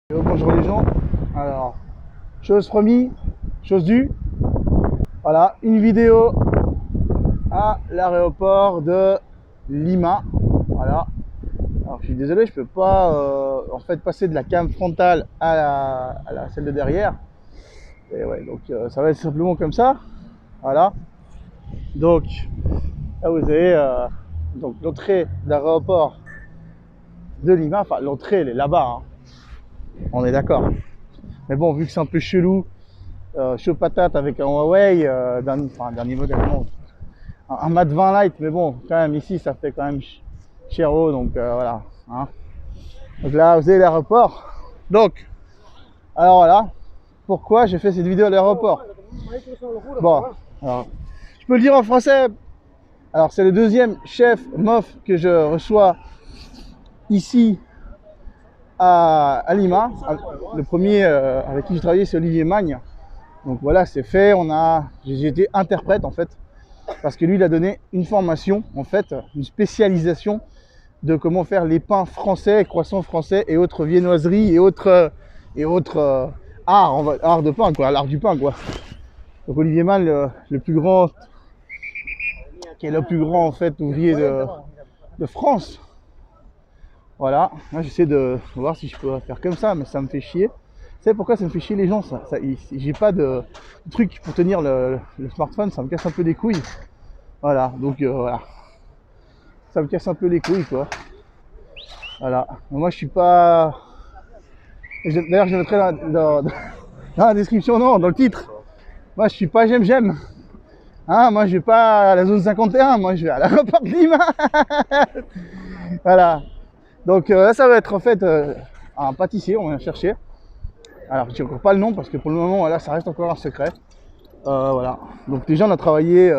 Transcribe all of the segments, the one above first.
Bonjour les gens. Alors, chose promis, chose due. Voilà, une vidéo à l'aéroport de Lima. Voilà. Alors, je suis désolé, je peux pas en fait passer de la cam frontale à celle de derrière. Et ouais, donc ça va être simplement comme ça. Voilà. Donc, là vous avez donc l'entrée de l'aéroport de Lima. Enfin, l'entrée elle est là-bas. Hein. On est d'accord. Mais bon, vu que c'est un peu chelou. Chaud patate avec un Huawei dernier modèle, non, un Mate 20 Lite, mais bon, quand même ici ça fait quand même chéro, donc voilà. Hein. Donc là, vous avez l'aéroport. Donc, alors voilà, pourquoi j'ai fait cette vidéo à l'aéroport. Bon, alors, je peux le dire en français. Alors, c'est le deuxième chef MOF que je reçois ici à Lima. Le premier avec qui j'ai travaillé, c'est Olivier Magne. Donc voilà, c'est fait. J'ai été interprète en fait, parce que lui, il a donné une formation en fait, une spécialisation de comment faire les pains français, croissants français et autres viennoiseries et autres art de pain quoi, l'art du pain quoi. Donc Olivier Mann, le plus grand, qui est le plus grand en fait ouvrier de France. Voilà, moi j'essaie de voir si je peux faire comme ça, mais ça me fait chier. Vous savez pourquoi ça me fait chier les gens ça j'ai pas de truc pour tenir le smartphone, ça me casse un peu les couilles. Voilà, donc voilà. Ça me casse un peu les couilles quoi. Voilà. Moi je suis pas. D'ailleurs je mettrai dans la description, non, dans le titre. Moi je suis pas j'aime. Hein, moi je vais pas à la zone 51, moi je vais à l'aéroport de Lima. Voilà. Donc là ça va être en fait un pâtissier, on vient chercher. Alors je dis encore pas le nom parce que pour le moment là ça reste encore un secret. Voilà. Donc déjà on a travaillé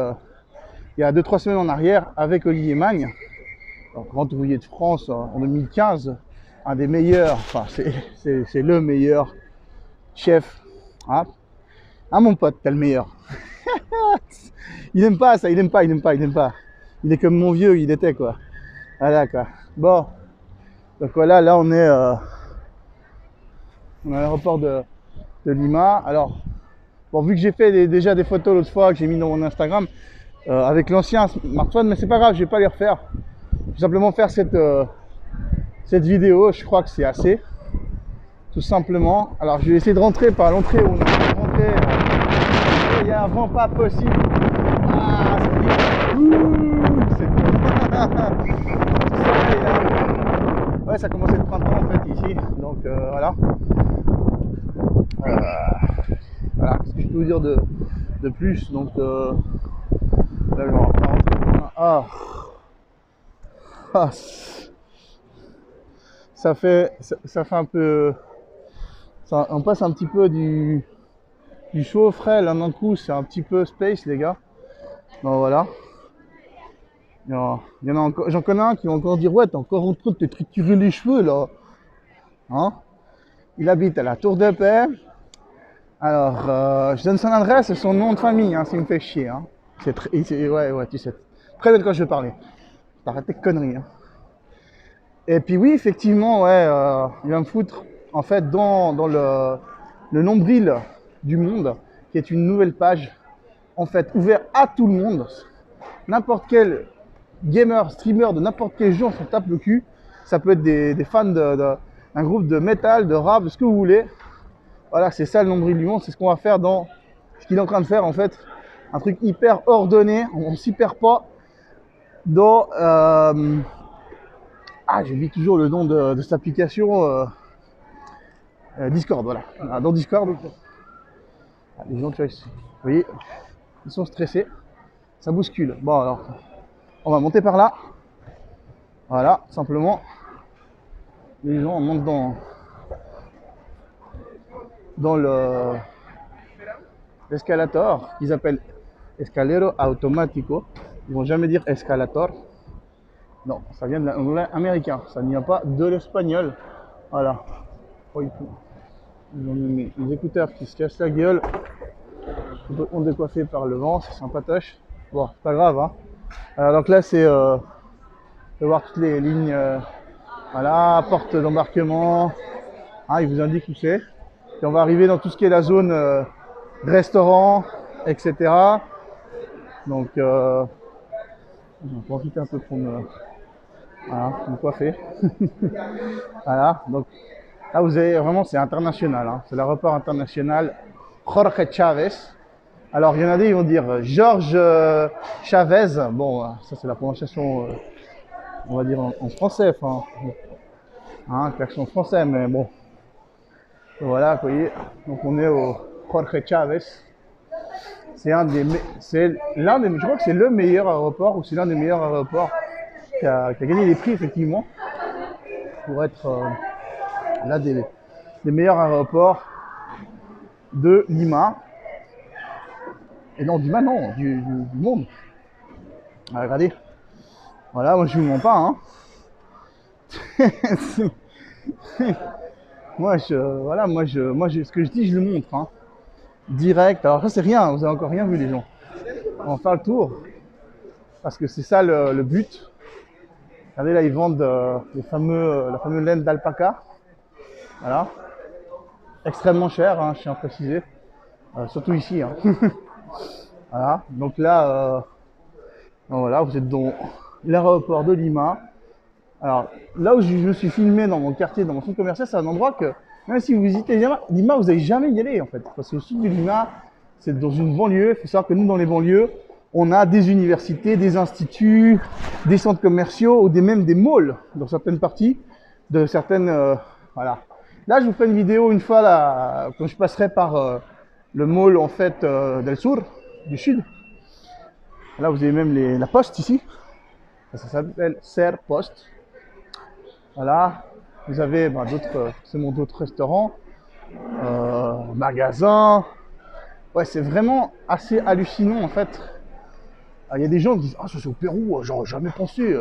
il y a 2-3 semaines en arrière avec Olivier Magne, grand ouvrier de France en 2015, un des meilleurs, enfin c'est le meilleur chef. Hein, ah mon pote, t'es le meilleur. Il aime pas ça, il aime pas. Il est comme mon vieux, il était quoi. Voilà quoi. Bon, donc voilà, là on est à l'aéroport de Lima. Alors, bon, vu que j'ai fait déjà des photos l'autre fois que j'ai mis dans mon Instagram avec l'ancien smartphone, mais c'est pas grave, je vais pas les refaire. Je vais simplement faire cette vidéo, je crois que c'est assez. Tout simplement. Alors je vais essayer de rentrer par l'entrée où on est rentré. Il y a un vent pas possible. Ah, c'est ouais, ça commence à être printemps en fait ici. Donc voilà. Voilà, qu'est-ce que je peux vous dire de plus. Donc là, je vais rentrer. Ah, ça fait un peu. On passe un petit peu du chaud au frais, là d'un coup c'est un petit peu space les gars. Bon voilà. Il y en a encore, j'en connais un qui va encore dire ouais t'es encore en train de te triturer les cheveux là. Hein? Il habite à la Tour de Paix. Alors je donne son adresse et son nom de famille, hein, ça me fait chier. Hein. Ouais, tu sais. Très bien de quoi je vais parler. T'arrêtes tes conneries. Hein. Et puis oui, effectivement, ouais, il va me foutre en fait dans le nombril du monde, qui est une nouvelle page, en fait, ouverte à tout le monde. N'importe quel gamer, streamer de n'importe quel genre se tape le cul. Ça peut être des fans d'un groupe de métal, de rap, de ce que vous voulez. Voilà, c'est ça le nombril du monde, c'est ce qu'on va faire dans ce qu'il est en train de faire en fait. Un truc hyper ordonné, on ne s'y perd pas dans... j'oublie toujours le nom de cette application. Discord, voilà. Dans Discord, les gens, tu vois, vous voyez, ils sont stressés. Ça bouscule. Bon, alors, on va monter par là. Voilà, simplement. Les gens montent dans l'escalator, qu'ils appellent escalero automático. Ils vont jamais dire escalator. Non, ça vient de l'anglais américain. Ça ne vient pas de l'espagnol. Voilà. Oh, ils ont mis les écouteurs qui se cassent la gueule. On décoiffé par le vent, c'est sympatoche. Bon, c'est pas grave. Hein. Alors, donc là, c'est de voir toutes les lignes. Voilà, porte d'embarquement. Hein, il vous indique où c'est. Puis on va arriver dans tout ce qui est la zone restaurant, etc. Donc, j'en profite un peu pour me coiffer. Voilà, donc là vous avez vraiment, c'est international, hein. C'est l'aéroport international Jorge Chávez. Alors il y en a des, ils vont dire Georges Chavez. Bon, ça c'est la prononciation, on va dire en français, enfin, hein, l'accent français, mais bon. Voilà, vous voyez, donc on est au Jorge Chávez. C'est l'un des, je crois que c'est le meilleur aéroport, ou c'est l'un des meilleurs aéroports qui a gagné les prix, effectivement, pour être l'un des meilleurs aéroports de Lima. Et non, du monde. Ah, regardez. Voilà, moi je vous mens pas, hein. Moi, ce que je dis, je le montre, hein. Direct. Alors ça, c'est rien, vous avez encore rien vu, les gens. On va faire le tour, parce que c'est ça le but. Regardez, là, ils vendent la fameuse laine d'alpaca. Voilà. Extrêmement cher, hein, je tiens à préciser. Surtout ici, hein. Voilà. Donc là, voilà, vous êtes dans l'aéroport de Lima. Alors, là où je me suis filmé dans mon quartier, dans mon centre commercial, c'est un endroit que, même si vous visitez Lima, vous n'allez jamais y aller, en fait. Parce que le sud de Lima, c'est dans une banlieue. Il faut savoir que nous, dans les banlieues, on a des universités, des instituts, des centres commerciaux, ou même des malls, dans certaines parties, de certaines, voilà. Là, je vous ferai une vidéo une fois, là, quand je passerai par le mall, en fait, del Sur, du sud. Là, vous avez même la poste, ici. Ça s'appelle Serpost. Voilà, vous avez d'autres restaurants, magasins. Ouais, c'est vraiment assez hallucinant en fait. Il y a des gens qui disent ah ça c'est au Pérou, j'aurais jamais pensé.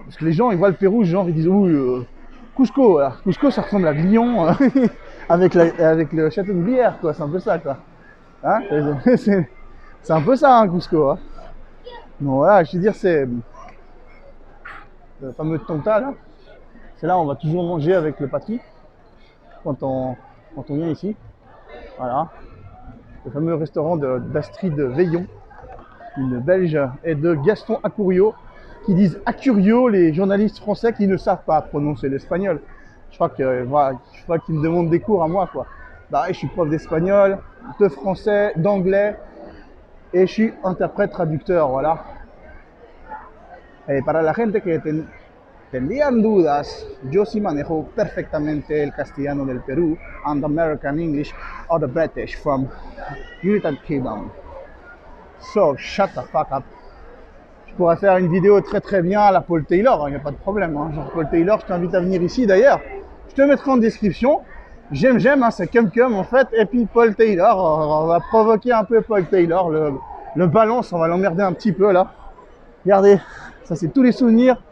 Parce que les gens ils voient le Pérou, genre ils disent oui Cusco, voilà. Cusco ça ressemble à Lyon avec le château de Bière quoi, c'est un peu ça quoi. Hein, c'est un peu ça hein, Cusco. Hein. Donc voilà, je veux dire c'est le fameux tonta là. C'est là où on va toujours manger avec le patrie quand on vient ici. Voilà. Le fameux restaurant d'Astrid Veillon, une Belge, et de Gaston Accurio, qui disent Accurio, les journalistes français qui ne savent pas prononcer l'espagnol. Je crois qu'ils me demandent des cours à moi, quoi. Bah, je suis prof d'espagnol, de français, d'anglais, et je suis interprète traducteur, voilà. Et para la gente que tendrían dudas, yo sí manejo perfectamente el castellano del Perú and American English or the British from United Kingdom. So, shut the fuck up. Je pourrais faire une vidéo très très bien à la Paul Taylor, il n'y a pas de problème. Hein. Genre Paul Taylor, je t'invite à venir ici d'ailleurs. Je te mettrai en description. J'aime, hein, c'est cum en fait. Et puis Paul Taylor, on va provoquer un peu Paul Taylor. Le balance, on va l'emmerder un petit peu là. Regardez, ça c'est tous les souvenirs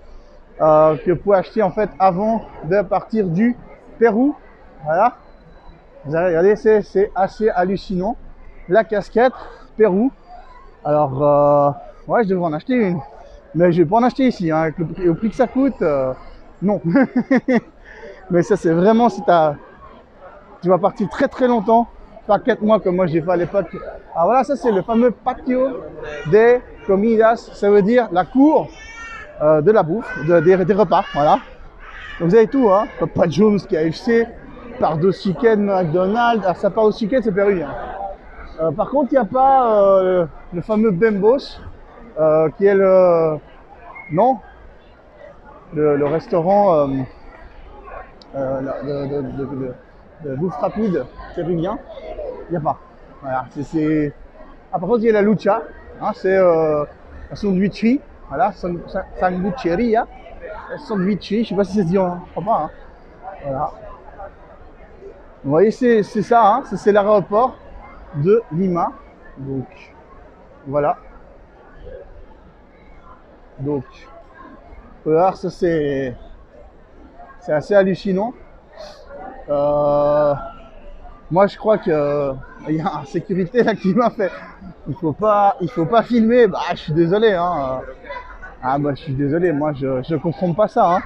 que vous pouvez acheter en fait avant de partir du Pérou. Voilà. Vous allez regarder, c'est assez hallucinant. La casquette Pérou. Alors, ouais, je devrais en acheter une. Mais je vais pas en acheter ici. Hein, avec au prix que ça coûte, non. Mais ça, c'est vraiment si tu vas partir très très longtemps. Pas 4 mois comme moi j'ai fait à l'époque. Ah voilà, ça c'est le fameux patio de comidas. Ça veut dire la cour de la bouffe, des repas, voilà. Donc vous avez tout, hein. Papa John's, KFC, Pardo Chicken, McDonald's. Ah, ça part au chicken, c'est péruvien. Par contre, il n'y a pas le fameux Bembos, qui est le restaurant de bouffe rapide péruvien. Il n'y a pas. Voilà, Ah, par contre, il y a la lucha, hein, c'est la sandwicherie. Voilà, sandwicheria, sandwicherie, je ne sais pas si ça se dit, je crois pas. Hein. Voilà. Vous voyez, c'est ça, hein, c'est l'aéroport de Lima. Donc, voilà. Donc, alors, ça c'est assez hallucinant. Moi, je crois que il y a une sécurité là qui m'a fait. Il faut pas filmer. Bah, je suis désolé. Hein. Ah, bah, je suis désolé. Moi, je comprends pas ça. Hein.